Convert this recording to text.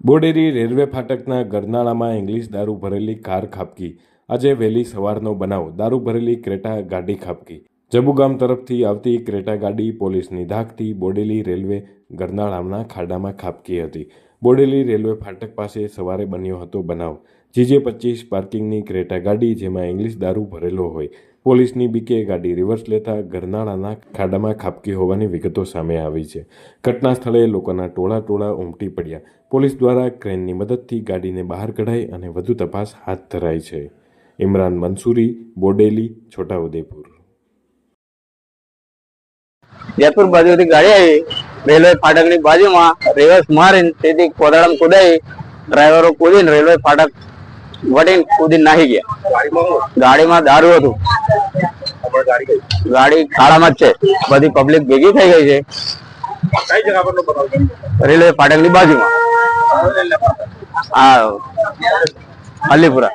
Bodeli railway ફાટકના ગરનાળામાં English દારૂ ભરેલી car ખાબકી। આજે વહેલી સવારનો બનાવ। દારૂ ભરેલી ક્રેટા ગાડી ખાબકી। જબુગામ તરફથી આવતી ક્રેટા ગાડી પોલીસની ધાકથી બોડેલી રેલવે ગરનાળાના ખાડામાં ખાબકી હતી। બોડેલી રેલવે ફાટક પાસે સવારે બન્યો હતો બનાવ। GJ25 પાર્કિંગની ક્રેટા ગાડી જેમાં ઇંગ્લિશ દારૂ ભરેલો હોય પોલીસની બીકે ગાડી રિવર્સ લેતા ગરનાળાના ખાડામાં ખાબકી હોવાની વિગતો સામે આવી છે। ઘટના સ્થળે લોકોના ટોળા ઉમટી પડ્યા। પોલીસ દ્વારા ક્રેનની મદદથી ગાડીને બહાર કઢાઈ અને વધુ તપાસ હાથ ધરાઈ છે। ઇમરાન મંસૂરી, બોડેલી, છોટાઉદેપુર। जयपुर बाजू गाड़ी आई रेलवे फाटक की बाजू में रिवर्स मारी सीधी कोदाड़म कूदाई ड्राइवरो कूदी रेलवे फाटक वटी कूदी नाही गया। गाड़ी में दारू हतुं। गाड़ी खाड़ा में छे। बधी पब्लिक भेगी थई गई छे। कई जगह पर बताओ? रेलवे फाटक की बाजू में। हाँ, अलीपुरा।